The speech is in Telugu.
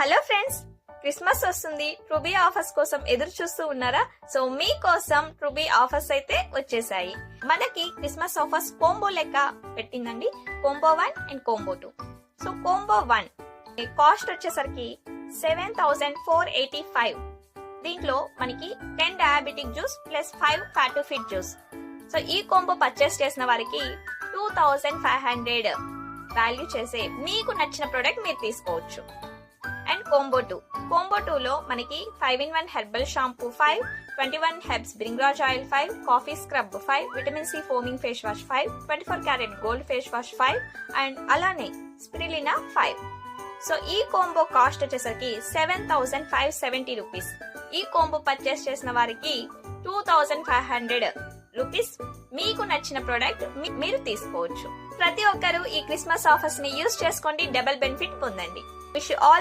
హలో ఫ్రెండ్స్, క్రిస్మస్ వస్తుంది. ట్రూబీ ఆఫర్స్ కోసం ఎదురు చూస్తూ ఉన్నారా? సో మీకోసం ట్రూబీ ఆఫర్స్ అయితే వచ్చేసాయి. మనకి క్రిస్మస్ ఆఫర్స్ కోంబో లెక్క పెట్టిందండి. Combo 1 and combo 2. So combo 1 cost వచ్చేసరికి 7485. దీంట్లో మనకి 10 diabetic juice plus 5 fat to fit juice. So ఈ కోంబో పర్చేస్ చేసిన వారికి 2500 వాల్యూ చేసే మీకు నచ్చిన ప్రోడక్ట్ మీరు తీసుకోవచ్చు. అండ్ కోంబో 2 లో మనకి 5-in-1 herbal shampoo 5, 21 herbs bhringraj oil 5, coffee scrub 5, vitamin C foaming face wash 5, 24 carrot gold face wash 5 and అలానే స్పిరులినా 5. సో ఈ కోంబో కాస్ట్ వచ్చేసరికి 7570 రూపీస్. ఈ కోంబో పర్చేస్ చేసిన వారికి 2500 రూపీస్ మీకు నచ్చిన ప్రోడక్ట్ మీరు తీసుకోవచ్చు. ప్రతి ఒక్కరూ ఈ క్రిస్మస్ ఆఫర్స్ ని యూజ్ చేసుకోండి, డబుల్ బెనిఫిట్ పొందండి. Wish all